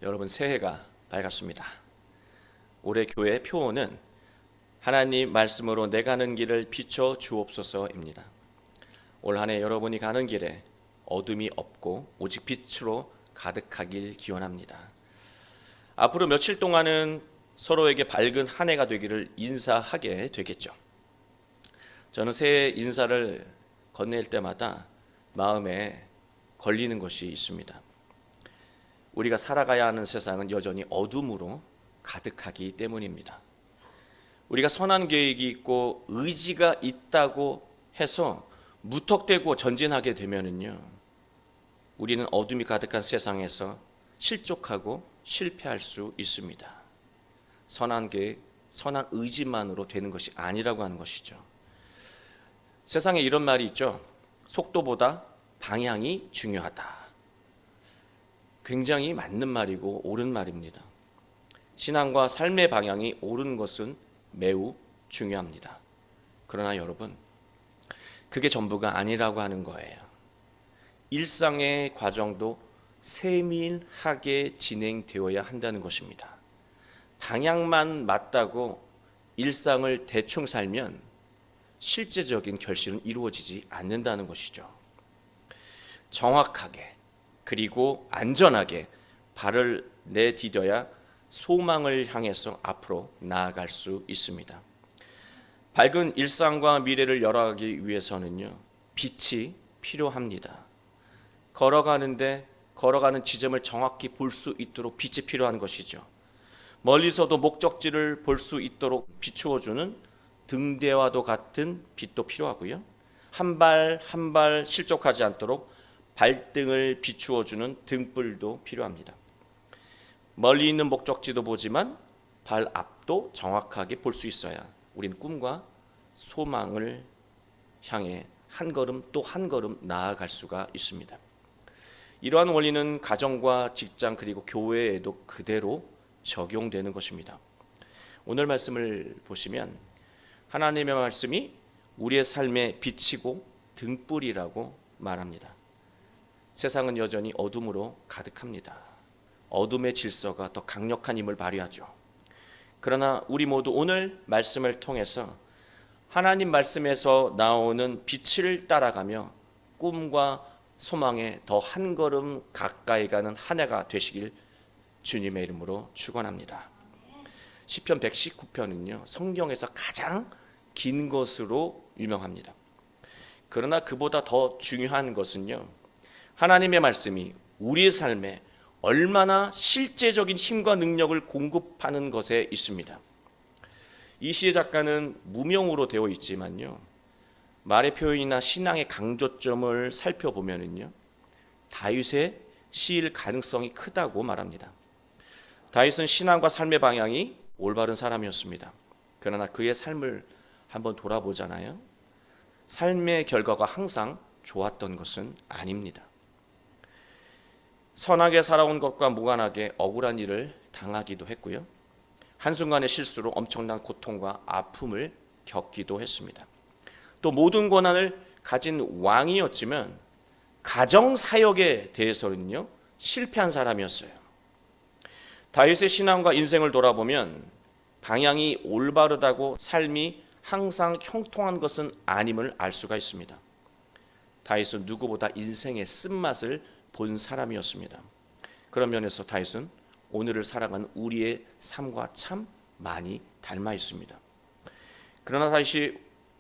여러분 새해가 밝았습니다. 올해 교회 표어는 하나님 말씀으로 내 가는 길을 비춰 주옵소서입니다. 올 한 해 여러분이 가는 길에 어둠이 없고 오직 빛으로 가득하길 기원합니다. 앞으로 며칠 동안은 서로에게 밝은 한 해가 되기를 인사하게 되겠죠. 저는 새해 인사를 건넬 때마다 마음에 걸리는 것이 있습니다. 우리가 살아가야 하는 세상은 여전히 어둠으로 가득하기 때문입니다. 우리가 선한 계획이 있고 의지가 있다고 해서 무턱대고 전진하게 되면은요, 우리는 어둠이 가득한 세상에서 실족하고 실패할 수 있습니다. 선한 계획, 선한 의지만으로 되는 것이 아니라고 하는 것이죠. 세상에 이런 말이 있죠. 속도보다 방향이 중요하다. 굉장히 맞는 말이고 옳은 말입니다. 신앙과 삶의 방향이 옳은 것은 매우 중요합니다. 그러나 여러분, 그게 전부가 아니라고 하는 거예요. 일상의 과정도 세밀하게 진행되어야 한다는 것입니다. 방향만 맞다고 일상을 대충 살면 실제적인 결실은 이루어지지 않는다는 것이죠. 정확하게 그리고 안전하게 발을 내디뎌야 소망을 향해서 앞으로 나아갈 수 있습니다. 밝은 일상과 미래를 열어가기 위해서는요, 빛이 필요합니다. 걸어가는 지점을 정확히 볼 수 있도록 빛이 필요한 것이죠. 멀리서도 목적지를 볼 수 있도록 비추어주는 등대와도 같은 빛도 필요하고요. 한 발 한 발 실족하지 않도록 발등을 비추어주는 등불도 필요합니다. 멀리 있는 목적지도 보지만 발 앞도 정확하게 볼 수 있어야 우린 꿈과 소망을 향해 한 걸음 또 한 걸음 나아갈 수가 있습니다. 이러한 원리는 가정과 직장 그리고 교회에도 그대로 적용되는 것입니다. 오늘 말씀을 보시면 하나님의 말씀이 우리의 삶의 빛이고 등불이라고 말합니다. 세상은 여전히 어둠으로 가득합니다. 어둠의 질서가 더 강력한 힘을 발휘하죠. 그러나 우리 모두 오늘 말씀을 통해서 하나님 말씀에서 나오는 빛을 따라가며 꿈과 소망에 더 한 걸음 가까이 가는 한 해가 되시길 주님의 이름으로 축원합니다. 시편 119편은요, 성경에서 가장 긴 것으로 유명합니다. 그러나 그보다 더 중요한 것은요, 하나님의 말씀이 우리의 삶에 얼마나 실제적인 힘과 능력을 공급하는 것에 있습니다. 이 시의 작가는 무명으로 되어 있지만요, 말의 표현이나 신앙의 강조점을 살펴보면요, 다윗의 시일 가능성이 크다고 말합니다. 다윗은 신앙과 삶의 방향이 올바른 사람이었습니다. 그러나 그의 삶을 한번 돌아보잖아요. 삶의 결과가 항상 좋았던 것은 아닙니다. 선하게 살아온 것과 무관하게 억울한 일을 당하기도 했고요. 한순간의 실수로 엄청난 고통과 아픔을 겪기도 했습니다. 또 모든 권한을 가진 왕이었지만 가정 사역에 대해서는요, 실패한 사람이었어요. 다윗의 신앙과 인생을 돌아보면 방향이 올바르다고 삶이 항상 형통한 것은 아님을 알 수가 있습니다. 다윗은 누구보다 인생의 쓴맛을 본 사람이었습니다. 그런 면에서 다윗은 오늘을 살아가는 우리의 삶과 참 많이 닮아 있습니다. 그러나 다윗이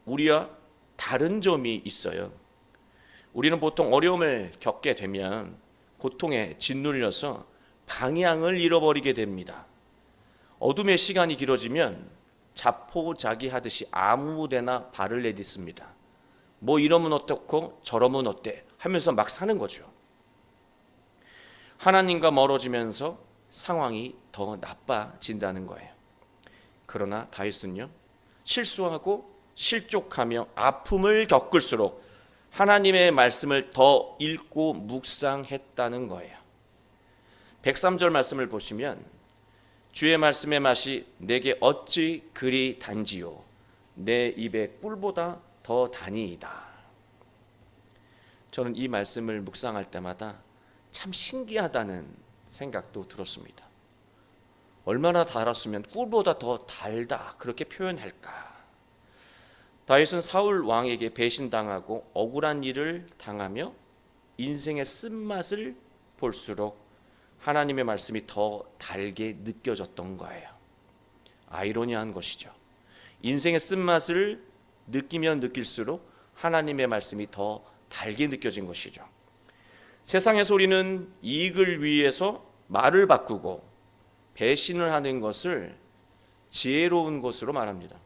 우리와 다른 점이 있어요. 우리는 보통 어려움을 겪게 되면 고통에 짓눌려서 방향을 잃어버리게 됩니다. 어둠의 시간이 길어지면 자포자기하듯이 아무데나 발을 내딛습니다. 뭐 이러면 어떻고 저러면 어때 하면서 막 사는 거죠. 하나님과 멀어지면서 상황이 더 나빠진다는 거예요. 그러나 다윗은요, 실수하고 실족하며 아픔을 겪을수록 하나님의 말씀을 더 읽고 묵상했다는 거예요. 103절 말씀을 보시면 주의 말씀의 맛이 내게 어찌 그리 단지요 내 입에 꿀보다 더 다니이다. 저는 이 말씀을 묵상할 때마다 참 신기하다는 생각도 들었습니다. 얼마나 달았으면 꿀보다 더 달다 그렇게 표현할까? 다윗은 사울 왕에게 배신당하고 억울한 일을 당하며 인생의 쓴맛을 볼수록 하나님의 말씀이 더 달게 느껴졌던 거예요. 아이러니한 것이죠. 인생의 쓴맛을 느끼면 느낄수록 하나님의 말씀이 더 달게 느껴진 것이죠. 세상의 소리는 이익을 위해서 말을 바꾸고 배신을 하는 것을 지혜로운 것으로 말합니다.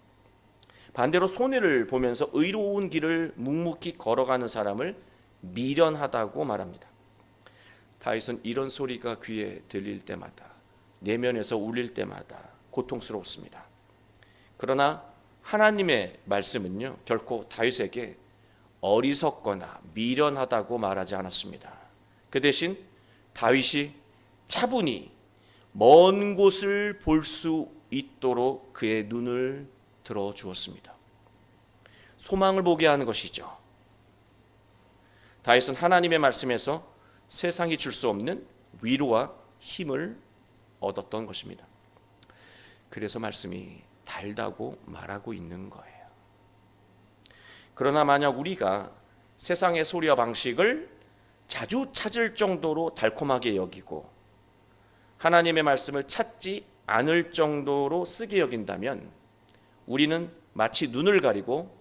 반대로 손해를 보면서 의로운 길을 묵묵히 걸어가는 사람을 미련하다고 말합니다. 다윗은 이런 소리가 귀에 들릴 때마다, 내면에서 울릴 때마다 고통스러웠습니다. 그러나 하나님의 말씀은요, 결코 다윗에게 어리석거나 미련하다고 말하지 않았습니다. 그 대신 다윗이 차분히 먼 곳을 볼 수 있도록 그의 눈을 들어 주었습니다. 소망을 보게 하는 것이죠. 다윗은 하나님의 말씀에서 세상이 줄 수 없는 위로와 힘을 얻었던 것입니다. 그래서 말씀이 달다고 말하고 있는 거예요. 그러나 만약 우리가 세상의 소리와 방식을 자주 찾을 정도로 달콤하게 여기고 하나님의 말씀을 찾지 않을 정도로 쓰게 여긴다면 우리는 마치 눈을 가리고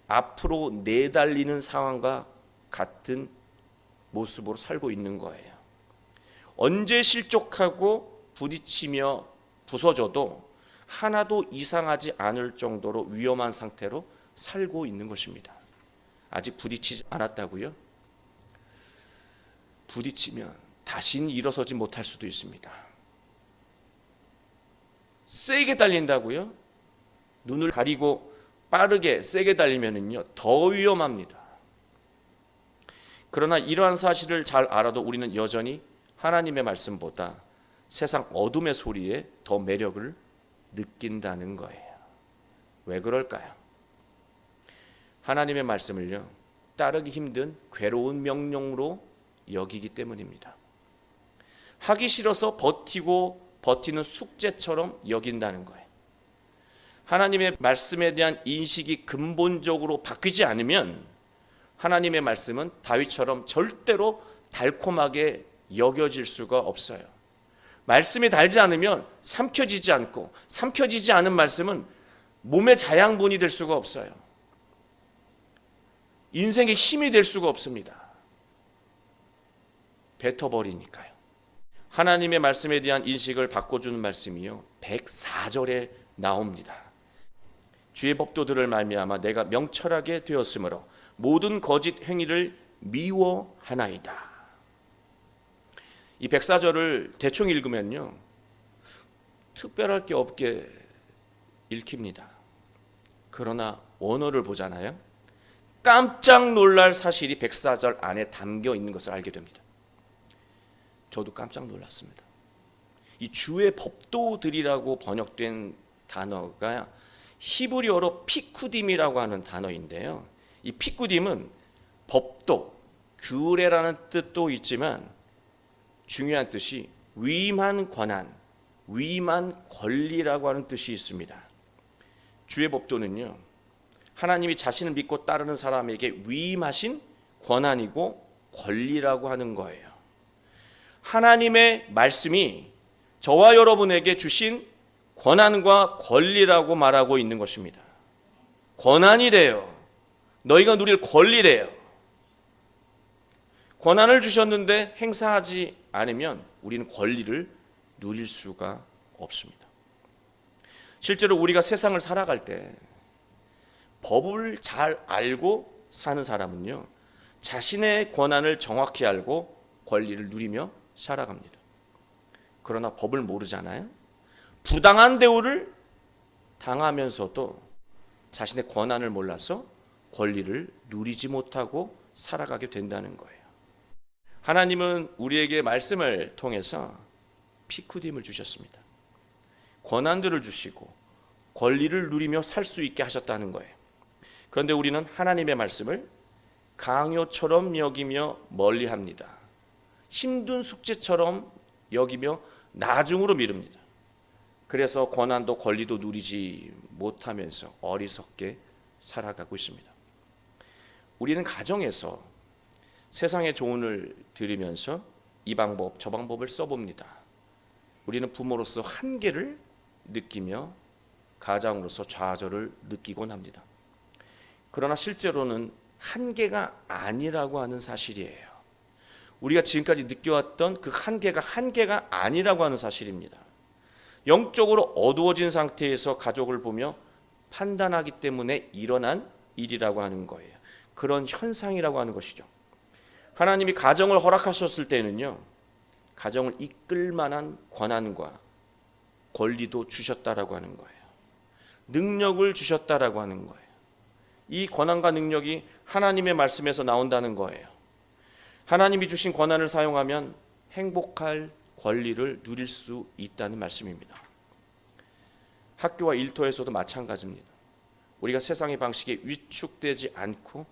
앞으로 내달리는 상황과 같은 모습으로 살고 있는 거예요. 언제 실족하고 부딪히며 부서져도 하나도 이상하지 않을 정도로 위험한 상태로 살고 있는 것입니다. 아직 부딪히지 않았다고요? 부딪히면 다시는 일어서지 못할 수도 있습니다. 세게 달린다고요? 눈을 가리고 빠르게 세게 달리면은요 더 위험합니다. 그러나 이러한 사실을 잘 알아도 우리는 여전히 하나님의 말씀보다 세상 어둠의 소리에 더 매력을 느낀다는 거예요. 왜 그럴까요? 하나님의 말씀을요 따르기 힘든 괴로운 명령으로 여기기 때문입니다. 하기 싫어서 버티는 숙제처럼 여긴다는 거예요. 하나님의 말씀에 대한 인식이 근본적으로 바뀌지 않으면 하나님의 말씀은 다윗처럼 절대로 달콤하게 여겨질 수가 없어요. 말씀이 달지 않으면 삼켜지지 않고, 삼켜지지 않은 말씀은 몸의 자양분이 될 수가 없어요. 인생의 힘이 될 수가 없습니다. 뱉어버리니까요. 하나님의 말씀에 대한 인식을 바꿔주는 말씀이요 104절에 나옵니다. 주의 법도들을 말미암아 내가 명철하게 되었으므로 모든 거짓 행위를 미워하나이다. 이 104절을 대충 읽으면요 특별할 게 없게 읽힙니다. 그러나 원어를 보잖아요. 깜짝 놀랄 사실이 104절 안에 담겨 있는 것을 알게 됩니다. 저도 깜짝 놀랐습니다. 이 주의 법도들이라고 번역된 단어가 히브리어로 피쿠딤이라고 하는 단어인데요. 이 피쿠딤은 법도, 규례라는 뜻도 있지만 중요한 뜻이 위임한 권한, 위임한 권리라고 하는 뜻이 있습니다. 주의 법도는요, 하나님이 자신을 믿고 따르는 사람에게 위임하신 권한이고 권리라고 하는 거예요. 하나님의 말씀이 저와 여러분에게 주신 권한과 권리라고 말하고 있는 것입니다. 권한이래요. 너희가 누릴 권리래요. 권한을 주셨는데 행사하지 않으면 우리는 권리를 누릴 수가 없습니다. 실제로 우리가 세상을 살아갈 때 법을 잘 알고 사는 사람은요 자신의 권한을 정확히 알고 권리를 누리며 살아갑니다. 그러나 법을 모르잖아요. 부당한 대우를 당하면서도 자신의 권한을 몰라서 권리를 누리지 못하고 살아가게 된다는 거예요. 하나님은 우리에게 말씀을 통해서 피쿠딤을 주셨습니다. 권한들을 주시고 권리를 누리며 살 수 있게 하셨다는 거예요. 그런데 우리는 하나님의 말씀을 강요처럼 여기며 멀리합니다. 힘든 숙제처럼 여기며 나중으로 미룹니다. 그래서 권한도 권리도 누리지 못하면서 어리석게 살아가고 있습니다. 우리는 가정에서 세상의 조언을 들으면서 이 방법 저 방법을 써봅니다. 우리는 부모로서 한계를 느끼며 가장으로서 좌절을 느끼곤 합니다. 그러나 실제로는 한계가 아니라고 하는 사실이에요. 우리가 지금까지 느껴왔던 그 한계가 아니라고 하는 사실입니다. 영적으로 어두워진 상태에서 가족을 보며 판단하기 때문에 일어난 일이라고 하는 거예요. 그런 현상이라고 하는 것이죠. 하나님이 가정을 허락하셨을 때는요, 가정을 이끌 만한 권한과 권리도 주셨다라고 하는 거예요. 능력을 주셨다라고 하는 거예요. 이 권한과 능력이 하나님의 말씀에서 나온다는 거예요. 하나님이 주신 권한을 사용하면 행복할 권리를 누릴 수 있다는 말씀입니다. 학교와 일터에서도 마찬가지입니다. 우리가 세상의 방식에 위축되지 않고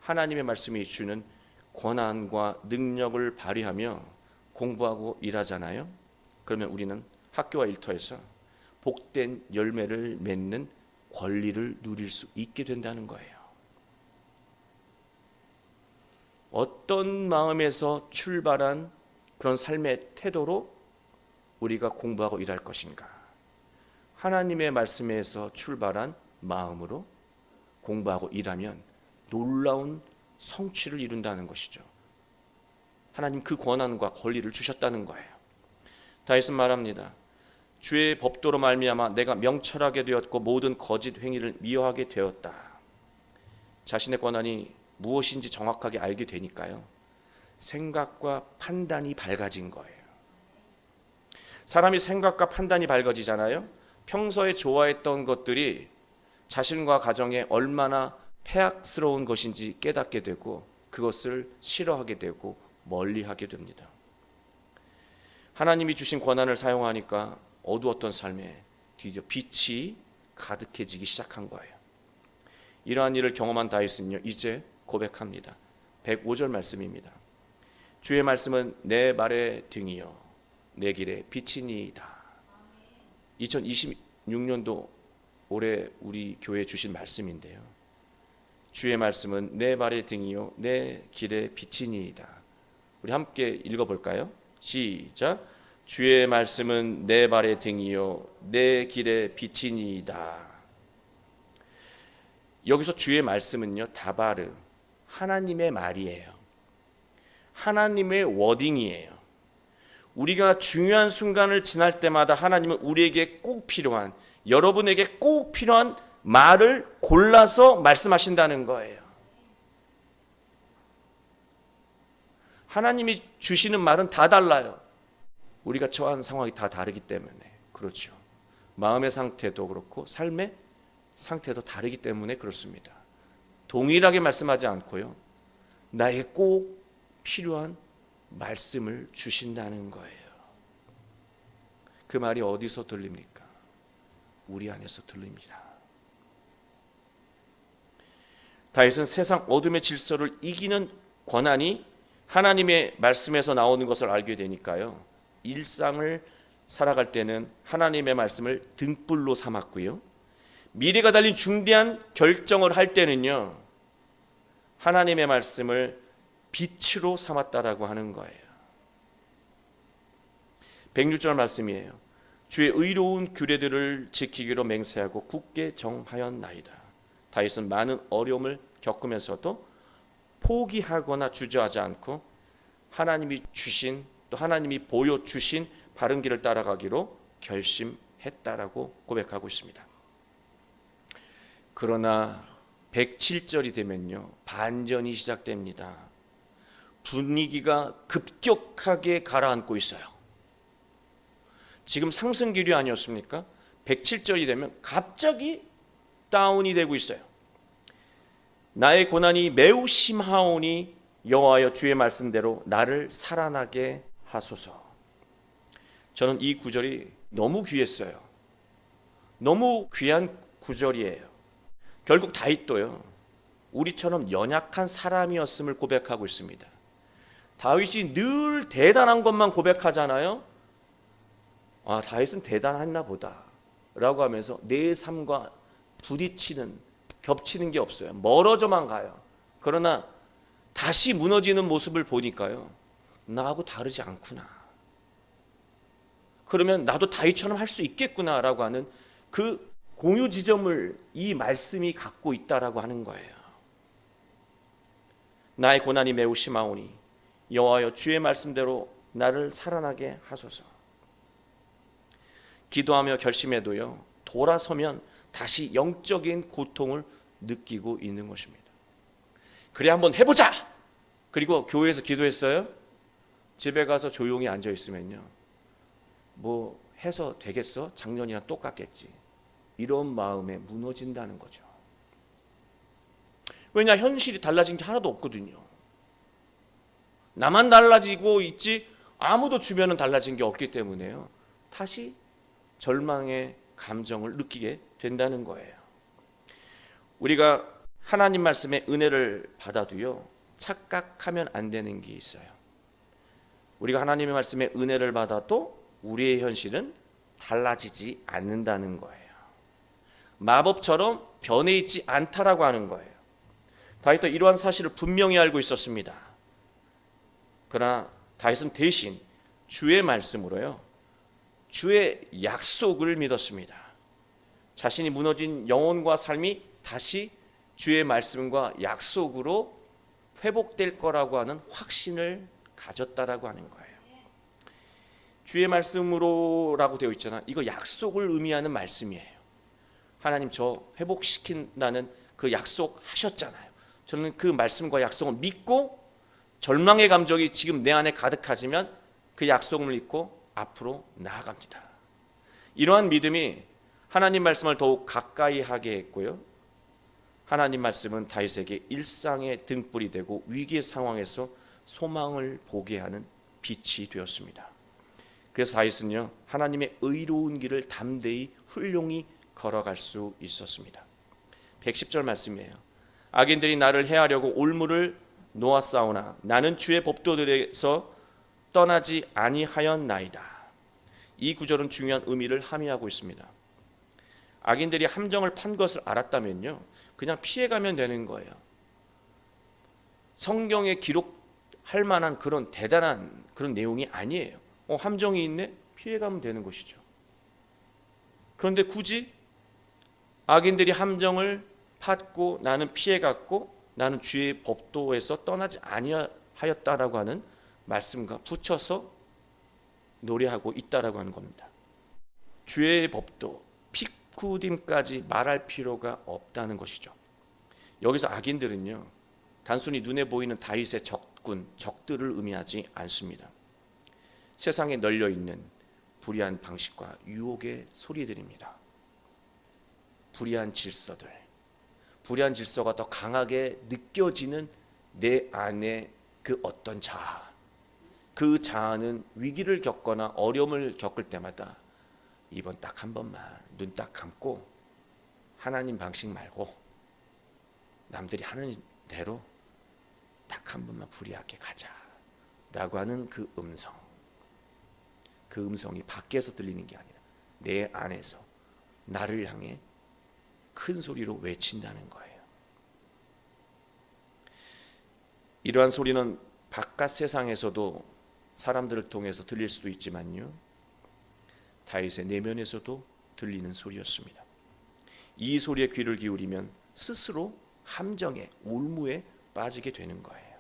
하나님의 말씀이 주는 권한과 능력을 발휘하며 공부하고 일하잖아요. 그러면 우리는 학교와 일터에서 복된 열매를 맺는 권리를 누릴 수 있게 된다는 거예요. 어떤 마음에서 출발한 그런 삶의 태도로 우리가 공부하고 일할 것인가? 하나님의 말씀에서 출발한 마음으로 공부하고 일하면 놀라운 성취를 이룬다는 것이죠. 하나님 그 권한과 권리를 주셨다는 거예요. 다윗은 말합니다. 주의 법도로 말미암아 내가 명철하게 되었고 모든 거짓 행위를 미워하게 되었다. 자신의 권한이 무엇인지 정확하게 알게 되니까요, 생각과 판단이 밝아진 거예요. 사람이 생각과 판단이 밝아지잖아요. 평소에 좋아했던 것들이 자신과 가정에 얼마나 폐악스러운 것인지 깨닫게 되고 그것을 싫어하게 되고 멀리하게 됩니다. 하나님이 주신 권한을 사용하니까 어두웠던 삶에 드디어 빛이 가득해지기 시작한 거예요. 이러한 일을 경험한 다윗은요, 이제 고백합니다. 105절 말씀입니다. 주의 말씀은 내 발의 등이요 내 길의 빛이니이다. 2026년도 올해 우리 교회에 주신 말씀인데요, 주의 말씀은 내 발의 등이요 내 길의 빛이니이다. 우리 함께 읽어볼까요? 시작. 주의 말씀은 내 발의 등이요 내 길의 빛이니이다. 여기서 주의 말씀은요, 다바르, 하나님의 말이에요. 하나님의 워딩이에요. 우리가 중요한 순간을 지날 때마다 하나님은 우리에게 꼭 필요한, 여러분에게 꼭 필요한 말을 골라서 말씀하신다는 거예요. 하나님이 주시는 말은 다 달라요. 우리가 처한 상황이 다 다르기 때문에 그렇죠. 마음의 상태도 그렇고 삶의 상태도 다르기 때문에 그렇습니다. 동일하게 말씀하지 않고요, 나에게 꼭 필요한 말씀을 주신다는 거예요. 그 말이 어디서 들립니까? 우리 안에서 들립니다. 다윗은 세상 어둠의 질서를 이기는 권한이 하나님의 말씀에서 나오는 것을 알게 되니까요, 일상을 살아갈 때는 하나님의 말씀을 등불로 삼았고요, 미래가 달린 중대한 결정을 할 때는요, 하나님의 말씀을 빛으로 삼았다라고 하는 거예요. 106절 말씀이에요. 주의 의로운 규례들을 지키기로 맹세하고 굳게 정하였나이다. 다윗은 많은 어려움을 겪으면서도 포기하거나 주저하지 않고 하나님이 주신, 또 하나님이 보여주신 바른 길을 따라가기로 결심했다라고 고백하고 있습니다. 그러나 107절이 되면요, 반전이 시작됩니다. 분위기가 급격하게 가라앉고 있어요. 지금 상승기류 아니었습니까? 107절이 되면 갑자기 다운이 되고 있어요. 나의 고난이 매우 심하오니 여호와여 주의 말씀대로 나를 살아나게 하소서. 저는 이 구절이 너무 귀했어요. 너무 귀한 구절이에요. 결국 다윗도요, 우리처럼 연약한 사람이었음을 고백하고 있습니다. 다윗이 늘 대단한 것만 고백하잖아요. 아, 다윗은 대단했나 보다 라고 하면서 내 삶과 부딪히는, 겹치는 게 없어요. 멀어져만 가요. 그러나 다시 무너지는 모습을 보니까요, 나하고 다르지 않구나. 그러면 나도 다윗처럼 할 수 있겠구나 라고 하는 그 공유 지점을 이 말씀이 갖고 있다라고 하는 거예요. 나의 고난이 매우 심하오니 여호와여 주의 말씀대로 나를 살아나게 하소서. 기도하며 결심해도요, 돌아서면 다시 영적인 고통을 느끼고 있는 것입니다. 그래 한번 해보자. 그리고 교회에서 기도했어요. 집에 가서 조용히 앉아 있으면요, 뭐 해서 되겠어? 작년이랑 똑같겠지. 이런 마음에 무너진다는 거죠. 왜냐, 현실이 달라진 게 하나도 없거든요. 나만 달라지고 있지 아무도 주변은 달라진 게 없기 때문에요, 다시 절망의 감정을 느끼게 된다는 거예요. 우리가 하나님 말씀의 은혜를 받아도요, 착각하면 안 되는 게 있어요. 우리가 하나님의 말씀의 은혜를 받아도 우리의 현실은 달라지지 않는다는 거예요. 마법처럼 변해 있지 않다라고 하는 거예요. 다윗도 이러한 사실을 분명히 알고 있었습니다. 그러나 다윗은 대신 주의 말씀으로요, 주의 약속을 믿었습니다. 자신이 무너진 영혼과 삶이 다시 주의 말씀과 약속으로 회복될 거라고 하는 확신을 가졌다라고 하는 거예요. 주의 말씀으로라고 되어 있잖아. 이거 약속을 의미하는 말씀이에요. 하나님 저 회복시킨다는 그 약속 하셨잖아요. 저는 그 말씀과 약속을 믿고, 절망의 감정이 지금 내 안에 가득하지만 그 약속을 믿고 앞으로 나아갑니다. 이러한 믿음이 하나님 말씀을 더욱 가까이 하게 했고요, 하나님 말씀은 다윗에게 일상의 등불이 되고 위기의 상황에서 소망을 보게 하는 빛이 되었습니다. 그래서 다윗은요, 하나님의 의로운 길을 담대히 훌륭히 걸어갈 수 있었습니다. 110절 말씀이에요. 악인들이 나를 해하려고 올무를 놓았사오나 나는 주의 법도들에서 떠나지 아니하였나이다. 이 구절은 중요한 의미를 함의하고 있습니다. 악인들이 함정을 판 것을 알았다면요, 그냥 피해가면 되는 거예요. 성경에 기록할 만한 그런 대단한 그런 내용이 아니에요. 함정이 있네? 피해가면 되는 것이죠. 그런데 굳이 악인들이 함정을 팠고 나는 피해갔고 나는 주의 법도에서 떠나지 아니하였다라고 하는 말씀과 붙여서 노래하고 있다라고 하는 겁니다. 주의 법도, 피쿠딤까지 말할 필요가 없다는 것이죠. 여기서 악인들은요, 단순히 눈에 보이는 다윗의 적군, 적들을 의미하지 않습니다. 세상에 널려 있는 불의한 방식과 유혹의 소리들입니다. 불의한 질서들, 불의한 질서가 더 강하게 느껴지는 내 안의 그 어떤 자아, 그 자아는 위기를 겪거나 어려움을 겪을 때마다 이번 딱 한 번만 눈 딱 감고 하나님 방식 말고 남들이 하는 대로 딱 한 번만 불의하게 가자 라고 하는 그 음성, 그 음성이 밖에서 들리는 게 아니라 내 안에서 나를 향해 큰 소리로 외친다는 거예요. 이러한 소리는 바깥 세상에서도 사람들을 통해서 들릴 수도 있지만요, 다윗의 내면에서도 들리는 소리였습니다. 이 소리에 귀를 기울이면 스스로 함정에, 올무에 빠지게 되는 거예요.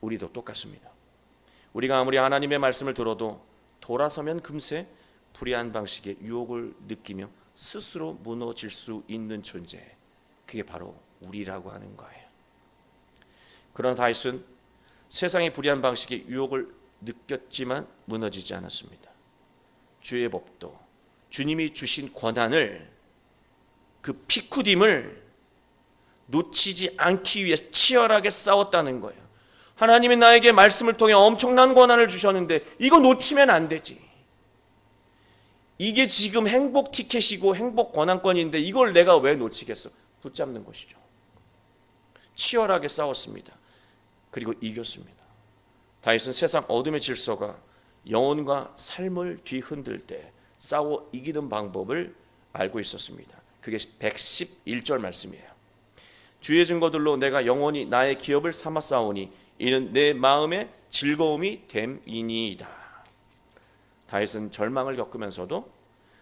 우리도 똑같습니다. 우리가 아무리 하나님의 말씀을 들어도 돌아서면 금세 불의한 방식의 유혹을 느끼며 스스로 무너질 수 있는 존재, 그게 바로 우리라고 하는 거예요. 그러나 다윗은 세상의 불의한 방식의 유혹을 느꼈지만 무너지지 않았습니다. 주의 법도, 주님이 주신 권한을, 그 피쿠딤을 놓치지 않기 위해 치열하게 싸웠다는 거예요. 하나님이 나에게 말씀을 통해 엄청난 권한을 주셨는데 이거 놓치면 안 되지. 이게 지금 행복 티켓이고 행복 권한권인데 이걸 내가 왜 놓치겠어? 붙잡는 것이죠. 치열하게 싸웠습니다. 그리고 이겼습니다. 다윗은 세상 어둠의 질서가 영혼과 삶을 뒤흔들 때 싸워 이기는 방법을 알고 있었습니다. 그게 111절 말씀이에요. 주의 증거들로 내가 영원히 나의 기업을 삼았사오니 이는 내 마음의 즐거움이 됨이니이다. 다윗은 절망을 겪으면서도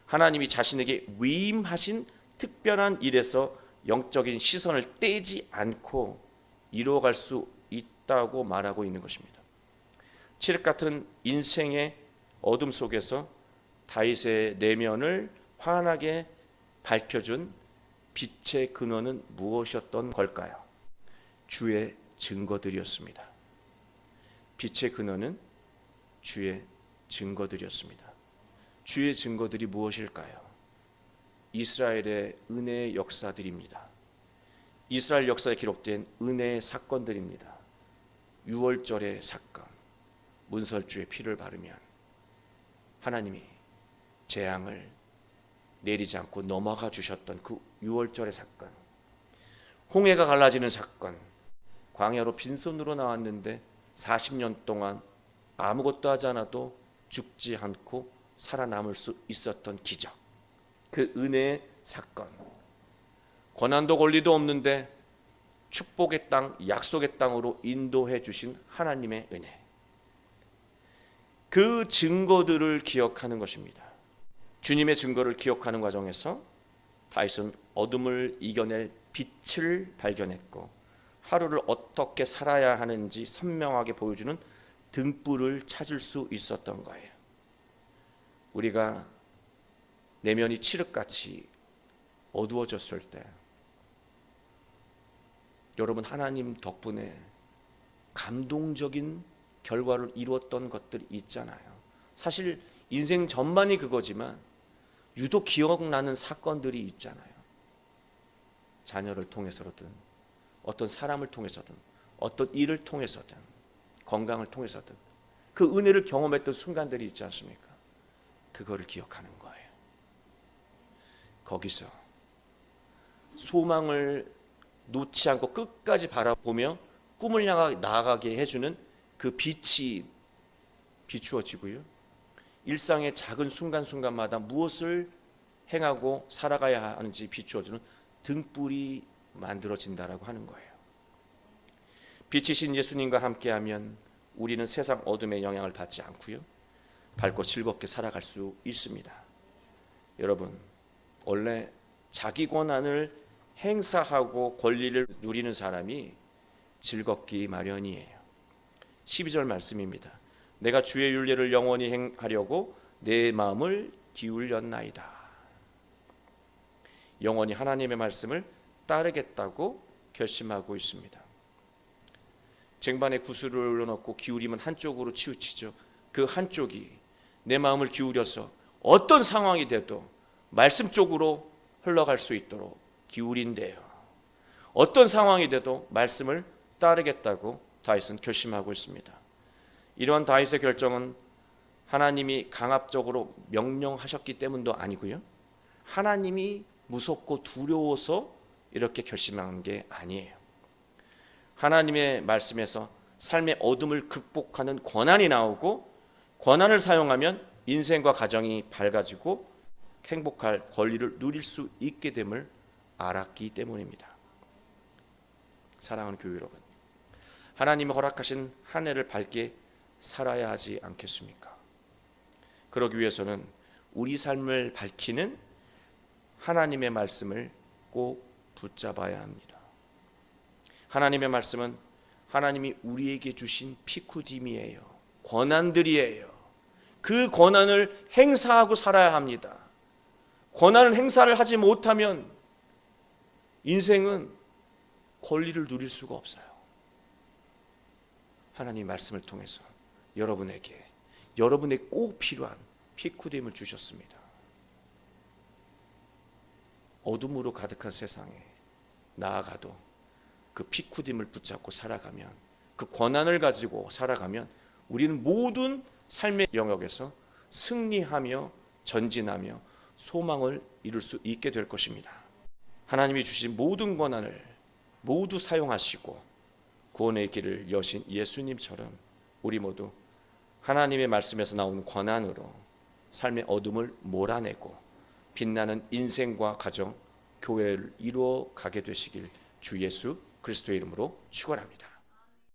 하나님이 자신에게 위임하신 특별한 일에서 영적인 시선을 떼지 않고 이루어갈 수 있다고 말하고 있는 것입니다. 칠흑 같은 인생의 어둠 속에서 다윗의 내면을 환하게 밝혀준 빛의 근원은 무엇이었던 걸까요? 주의 증거들이었습니다. 빛의 근원은 주의 증거들이었습니다. 주의 증거들이 무엇일까요? 이스라엘의 은혜의 역사들입니다. 이스라엘 역사에 기록된 은혜의 사건들입니다. 유월절의 사건, 문설주의 피를 바르면 하나님이 재앙을 내리지 않고 넘어가 주셨던 그 유월절의 사건, 홍해가 갈라지는 사건, 광야로 빈손으로 나왔는데 40년 동안 아무것도 하지 않아도 죽지 않고 살아남을 수 있었던 기적, 그 은혜의 사건, 고난도 권리도 없는데 축복의 땅, 약속의 땅으로 인도해 주신 하나님의 은혜, 그 증거들을 기억하는 것입니다. 주님의 증거를 기억하는 과정에서 다윗은 어둠을 이겨낼 빛을 발견했고 하루를 어떻게 살아야 하는지 선명하게 보여주는 등불을 찾을 수 있었던 거예요. 우리가 내면이 칠흑같이 어두워졌을 때 여러분, 하나님 덕분에 감동적인 결과를 이루었던 것들이 있잖아요. 사실 인생 전반이 그거지만 유독 기억나는 사건들이 있잖아요. 자녀를 통해서든 어떤 사람을 통해서든 어떤 일을 통해서든 건강을 통해서든 그 은혜를 경험했던 순간들이 있지 않습니까? 그거를 기억하는 거예요. 거기서 소망을 놓지 않고 끝까지 바라보며 꿈을 향하게 나아가게 해주는 그 빛이 비추어지고요, 일상의 작은 순간순간마다 무엇을 행하고 살아가야 하는지 비추어주는 등불이 만들어진다라고 하는 거예요. 빛이신 예수님과 함께하면 우리는 세상 어둠의 영향을 받지 않고요, 밝고 즐겁게 살아갈 수 있습니다. 여러분, 원래 자기 권한을 행사하고 권리를 누리는 사람이 즐겁기 마련이에요. 12절 말씀입니다. 내가 주의 율례를 영원히 행하려고 내 마음을 기울였나이다. 영원히 하나님의 말씀을 따르겠다고 결심하고 있습니다. 쟁반에 구슬을 올려놓고 기울이면 한쪽으로 치우치죠. 그 한쪽이 내 마음을 기울여서 어떤 상황이 돼도 말씀 쪽으로 흘러갈 수 있도록 기울인대요. 어떤 상황이 돼도 말씀을 따르겠다고 다윗은 결심하고 있습니다. 이러한 다윗의 결정은 하나님이 강압적으로 명령하셨기 때문도 아니고요, 하나님이 무섭고 두려워서 이렇게 결심한 게 아니에요. 하나님의 말씀에서 삶의 어둠을 극복하는 권한이 나오고, 권한을 사용하면 인생과 가정이 밝아지고 행복할 권리를 누릴 수 있게 됨을 알았기 때문입니다. 사랑하는 교회 여러분, 하나님이 허락하신 한 해를 밝게 살아야 하지 않겠습니까? 그러기 위해서는 우리 삶을 밝히는 하나님의 말씀을 꼭 붙잡아야 합니다. 하나님의 말씀은 하나님이 우리에게 주신 피쿠딤이에요. 권한들이에요. 그 권한을 행사하고 살아야 합니다. 권한을 행사를 하지 못하면 인생은 권리를 누릴 수가 없어요. 하나님 말씀을 통해서 여러분에게 꼭 필요한 피쿠딤을 주셨습니다. 어둠으로 가득한 세상에 나아가도 그 피쿠딤을 붙잡고 살아가면, 그 권한을 가지고 살아가면 우리는 모든 삶의 영역에서 승리하며 전진하며 소망을 이룰 수 있게 될 것입니다. 하나님이 주신 모든 권한을 모두 사용하시고 구원의 길을 여신 예수님처럼 우리 모두 하나님의 말씀에서 나오는 권한으로 삶의 어둠을 몰아내고 빛나는 인생과 가정, 교회를 이루어 가게 되시길 주 예수 그리스도의 이름으로 축원합니다.